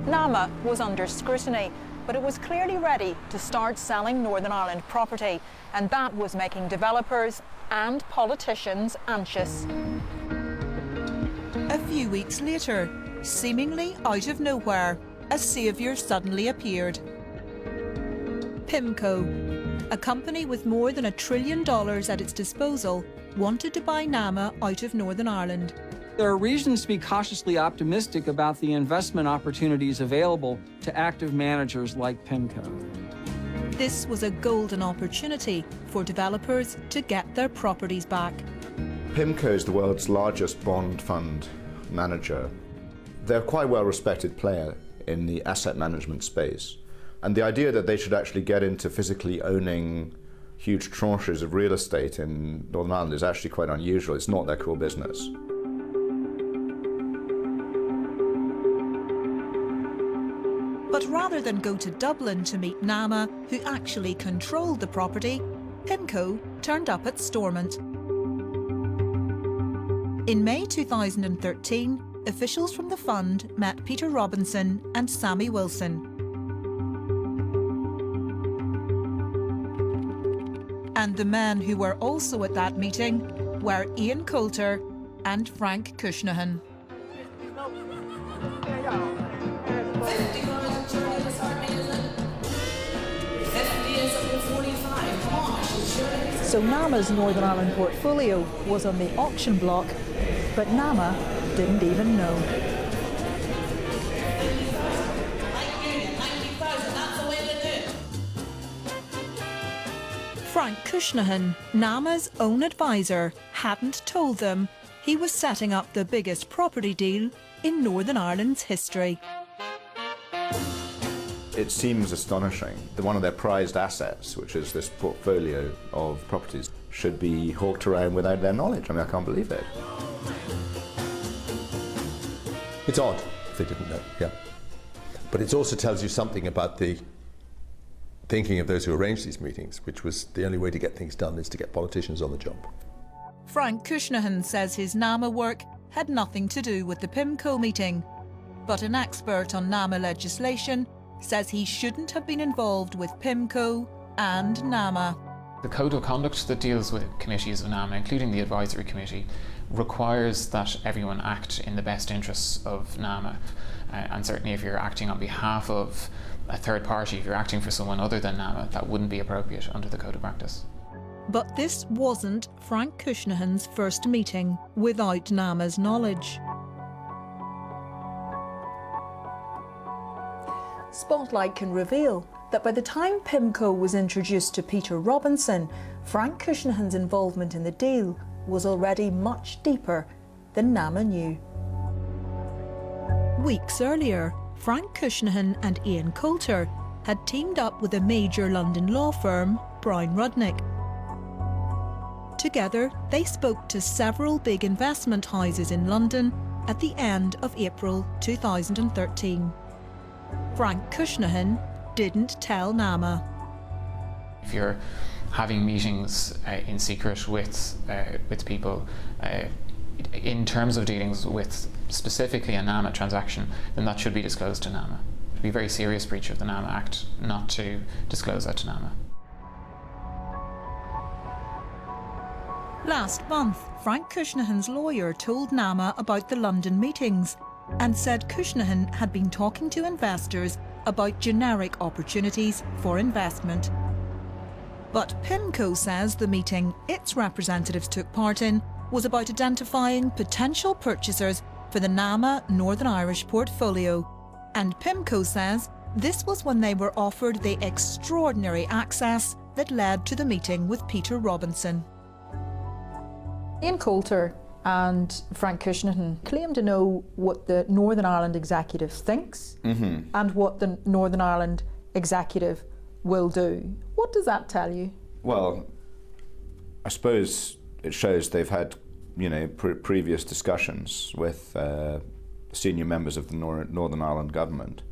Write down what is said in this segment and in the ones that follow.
NAMA was under scrutiny, but it was clearly ready to start selling Northern Ireland property, and that was making developers and politicians anxious. A few weeks later, seemingly out of nowhere, a saviour suddenly appeared. PIMCO, a company with more than $1 trillion at its disposal, wanted to buy NAMA out of Northern Ireland. There are reasons to be cautiously optimistic about the investment opportunities available to active managers like PIMCO. This was a golden opportunity for developers to get their properties back. PIMCO is the world's largest bond fund manager. They're quite a well-respected player in the asset management space. And the idea that they should actually get into physically owning huge tranches of real estate in Northern Ireland is actually quite unusual. It's not their core business. But rather than go to Dublin to meet NAMA, who actually controlled the property, PIMCO turned up at Stormont. In May 2013, officials from the fund met Peter Robinson and Sammy Wilson. And the men who were also at that meeting were Ian Coulter and Frank Cushnahan. So NAMA's Northern Ireland portfolio was on the auction block, but NAMA didn't even know. Frank Cushnahan, NAMA's own advisor, hadn't told them he was setting up the biggest property deal in Northern Ireland's history. It seems astonishing that one of their prized assets, which is this portfolio of properties, should be hawked around without their knowledge. I mean, I can't believe it. It's odd if they didn't know, yeah. But it also tells you something about the thinking of those who arranged these meetings, which was the only way to get things done is to get politicians on the job. Frank Cushnahan says his NAMA work had nothing to do with the PIMCO meeting, but an expert on NAMA legislation says he shouldn't have been involved with PIMCO and NAMA. The code of conduct that deals with committees of NAMA, including the advisory committee, requires that everyone act in the best interests of NAMA. And certainly if you're acting on behalf of a third party, if you're acting for someone other than NAMA, that wouldn't be appropriate under the code of practice. But this wasn't Frank Cushnahan's first meeting without NAMA's knowledge. Spotlight can reveal that by the time PIMCO was introduced to Peter Robinson, Frank Cushnahan's involvement in the deal was already much deeper than NAMA knew. Weeks earlier, Frank Cushnahan and Ian Coulter had teamed up with a major London law firm, Brown Rudnick. Together, they spoke to several big investment houses in London at the end of April 2013. Frank Cushnahan didn't tell NAMA. If you're having meetings in secret with people, in terms of dealings with specifically a NAMA transaction, then that should be disclosed to NAMA. It would be a very serious breach of the NAMA Act not to disclose that to NAMA. Last month, Frank Cushnahan's lawyer told NAMA about the London meetings and said Cushnahan had been talking to investors about generic opportunities for investment. But PIMCO says the meeting its representatives took part in was about identifying potential purchasers for the NAMA Northern Irish portfolio. And PIMCO says this was when they were offered the extraordinary access that led to the meeting with Peter Robinson. Ian Coulter and Frank Cushnahan claim to know what the Northern Ireland executive thinks and what the Northern Ireland executive will do. What does that tell you? Well, I suppose it shows they've had, previous discussions with senior members of the Northern Ireland government,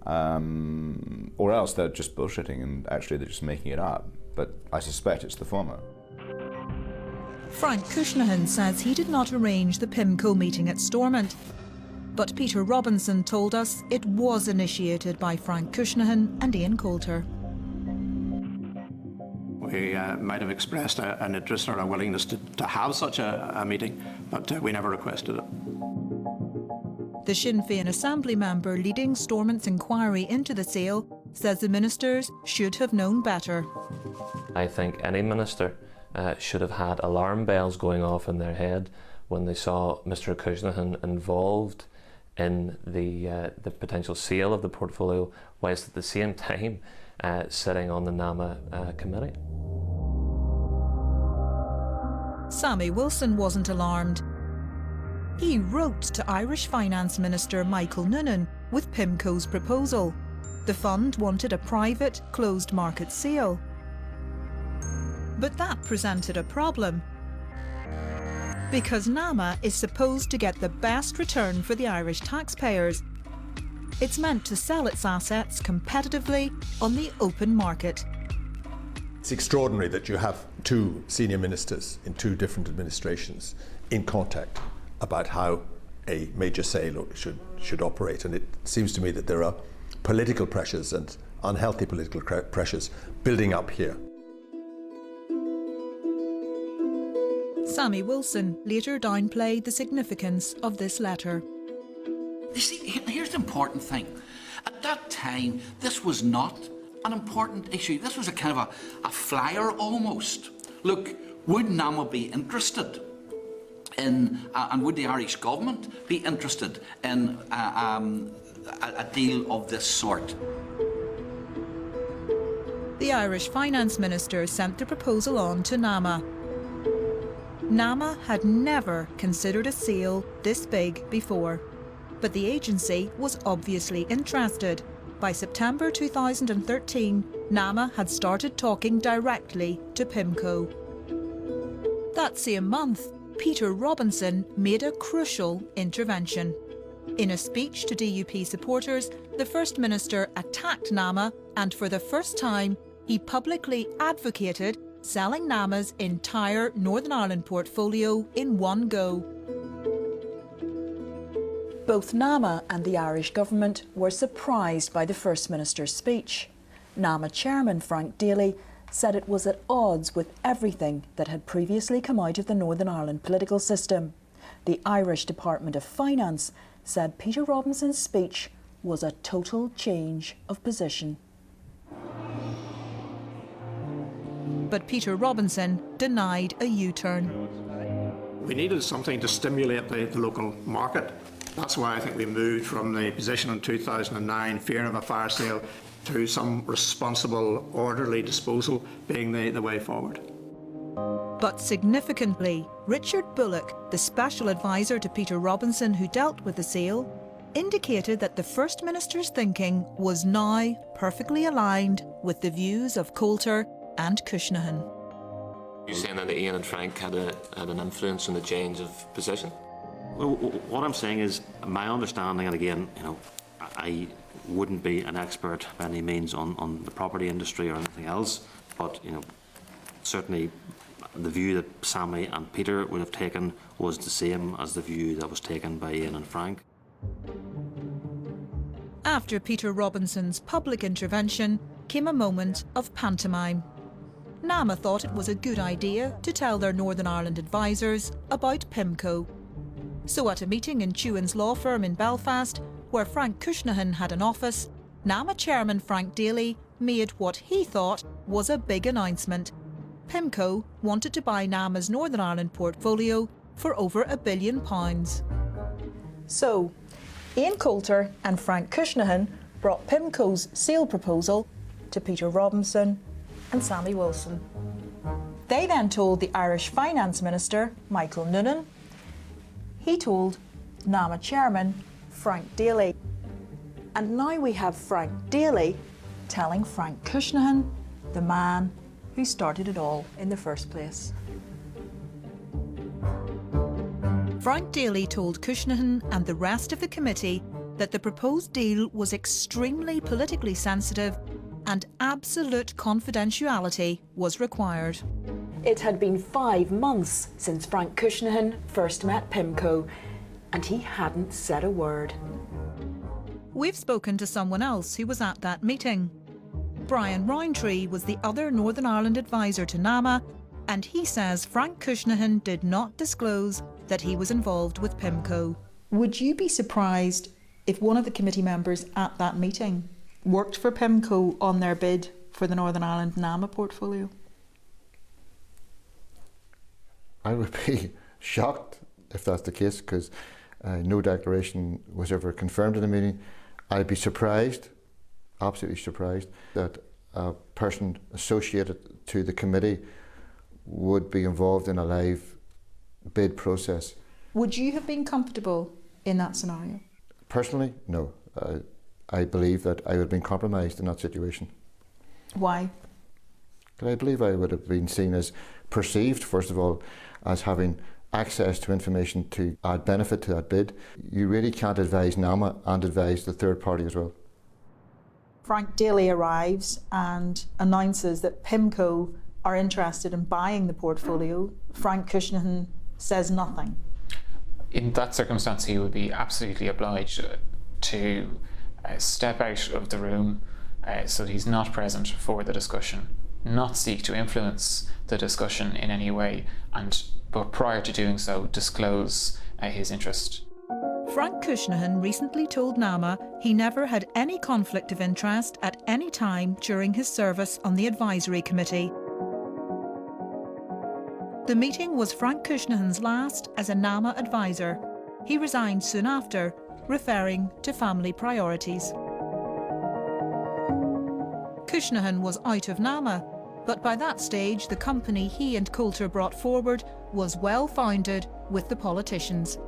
or else they're just bullshitting and actually they're just making it up. But I suspect it's the former. Frank Cushnahan says he did not arrange the PIMCO meeting at Stormont. But Peter Robinson told us it was initiated by Frank Cushnahan and Ian Coulter. We might have expressed an interest or a willingness to have such a meeting, but we never requested it. The Sinn Féin Assembly member leading Stormont's inquiry into the sale says the ministers should have known better. I think any minister should have had alarm bells going off in their head when they saw Mr Cushnahan involved in the potential sale of the portfolio, whilst at the same time sitting on the NAMA committee. Sammy Wilson wasn't alarmed. He wrote to Irish Finance Minister Michael Noonan with PIMCO's proposal. The fund wanted a private, closed market sale. But that presented a problem, because NAMA is supposed to get the best return for the Irish taxpayers. It's meant to sell its assets competitively on the open market. It's extraordinary that you have two senior ministers in two different administrations in contact about how a major sale should operate, and it seems to me that there are political pressures and unhealthy political pressures building up here. Sammy Wilson later downplayed the significance of this letter. You see, here's the important thing. At that time, this was not an important issue. This was a kind of a flyer almost. Look, would NAMA be interested in, and would the Irish government be interested in a deal of this sort? The Irish Finance Minister sent the proposal on to NAMA. NAMA had never considered a sale this big before, but the agency was obviously interested. By September 2013, NAMA had started talking directly to PIMCO. That same month, Peter Robinson made a crucial intervention. In a speech to DUP supporters, the First Minister attacked NAMA, and for the first time, he publicly advocated selling NAMA's entire Northern Ireland portfolio in one go. Both NAMA and the Irish government were surprised by the First Minister's speech. NAMA chairman Frank Daly said it was at odds with everything that had previously come out of the Northern Ireland political system. The Irish Department of Finance said Peter Robinson's speech was a total change of position. But Peter Robinson denied a U-turn. We needed something to stimulate the local market. That's why I think we moved from the position in 2009, fear of a fire sale, to some responsible, orderly disposal being the way forward. But significantly, Richard Bullock, the special advisor to Peter Robinson who dealt with the sale, indicated that the First Minister's thinking was now perfectly aligned with the views of Coulter and Cushnahan. You're saying that Ian and Frank had an influence in the change of position? Well, what I'm saying is, my understanding, and again, I wouldn't be an expert by any means on the property industry or anything else, but certainly the view that Sammy and Peter would have taken was the same as the view that was taken by Ian and Frank. After Peter Robinson's public intervention came a moment of pantomime. NAMA thought it was a good idea to tell their Northern Ireland advisors about PIMCO. So at a meeting in Chewen's law firm in Belfast, where Frank Cushnahan had an office, NAMA chairman Frank Daly made what he thought was a big announcement. PIMCO wanted to buy NAMA's Northern Ireland portfolio for over £1 billion. So, Ian Coulter and Frank Cushnahan brought PIMCO's sale proposal to Peter Robinson and Sammy Wilson. They then told the Irish Finance Minister, Michael Noonan. He told NAMA chairman Frank Daly. And now we have Frank Daly telling Frank Cushnahan, the man who started it all in the first place. Frank Daly told Cushnahan and the rest of the committee that the proposed deal was extremely politically sensitive and absolute confidentiality was required. It had been 5 months since Frank Cushnahan first met PIMCO, and he hadn't said a word. We've spoken to someone else who was at that meeting. Brian Rowntree was the other Northern Ireland advisor to NAMA, and he says Frank Cushnahan did not disclose that he was involved with PIMCO. Would you be surprised if one of the committee members at that meeting worked for PIMCO on their bid for the Northern Ireland NAMA portfolio? I would be shocked if that's the case, because no declaration was ever confirmed in the meeting. I'd be surprised, absolutely surprised, that a person associated to the committee would be involved in a live bid process. Would you have been comfortable in that scenario? Personally, no. I believe that I would have been compromised in that situation. Why? I believe I would have been seen as perceived, first of all, as having access to information to add benefit to that bid. You really can't advise NAMA and advise the third party as well. Frank Daly arrives and announces that PIMCO are interested in buying the portfolio. Frank Cushnahan says nothing. In that circumstance, he would be absolutely obliged to step out of the room so that he's not present for the discussion, not seek to influence the discussion in any way, but prior to doing so, disclose his interest. Frank Cushnahan recently told NAMA he never had any conflict of interest at any time during his service on the advisory committee. The meeting was Frank Cushnahan's last as a NAMA advisor. He resigned soon after, referring to family priorities. Cushnahan was out of NAMA, but by that stage the company he and Coulter brought forward was well founded with the politicians.